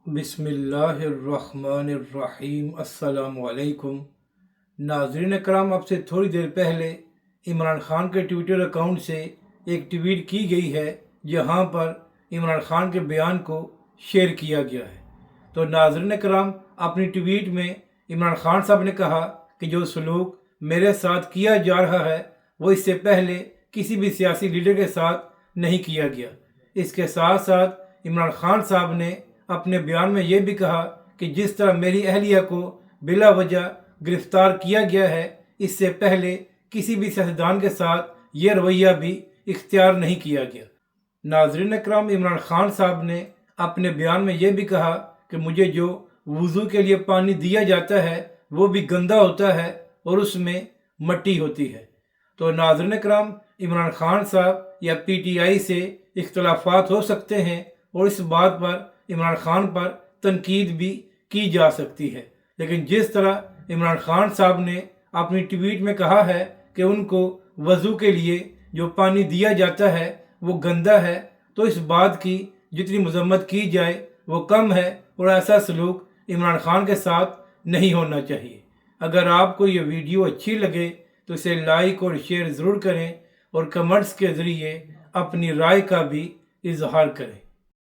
बिस्मिल्लाहिर्रहमानिर्रहीम। अस्सलाम वालेकुम। नाज़रीन करम, अब से थोड़ी देर पहले इमरान खान के ट्विटर अकाउंट से एक ट्वीट की गई है जहां पर इमरान खान के बयान को शेयर किया गया है। तो नाज़रीन करम, अपनी ट्वीट में इमरान खान साहब ने कहा कि जो सलूक मेरे साथ किया जा रहा है वो इससे पहले किसी भी सियासी लीडर के साथ नहीं किया गया। इसके साथ साथ इमरान खान साहब ने अपने बयान में ये भी कहा कि जिस तरह मेरी अहलिया को बिला वजह गिरफ्तार किया गया है, इससे पहले किसी भी सियासतदान के साथ ये रवैया भी इख्तियार नहीं किया गया। नाज़रीन अकराम, इमरान खान साहब ने अपने बयान में ये भी कहा कि मुझे जो वज़ू के लिए पानी दिया जाता है वो भी गंदा होता है और उसमें मट्टी होती है। तो नाज़रीन अकराम, इमरान खान साहब या PTI से इख्तलाफात हो सकते हैं और इस बात पर इमरान खान पर तनकीद भी की जा सकती है, लेकिन जिस तरह इमरान खान साहब ने अपनी ट्वीट में कहा है कि उनको वज़ू के लिए जो पानी दिया जाता है वो गंदा है, तो इस बात की जितनी मजम्मत की जाए वो कम है और ऐसा सलूक इमरान खान के साथ नहीं होना चाहिए। अगर आपको ये वीडियो अच्छी लगे तो इसे लाइक और शेयर ज़रूर करें और कमेंट्स के ज़रिए अपनी राय का भी इजहार करें।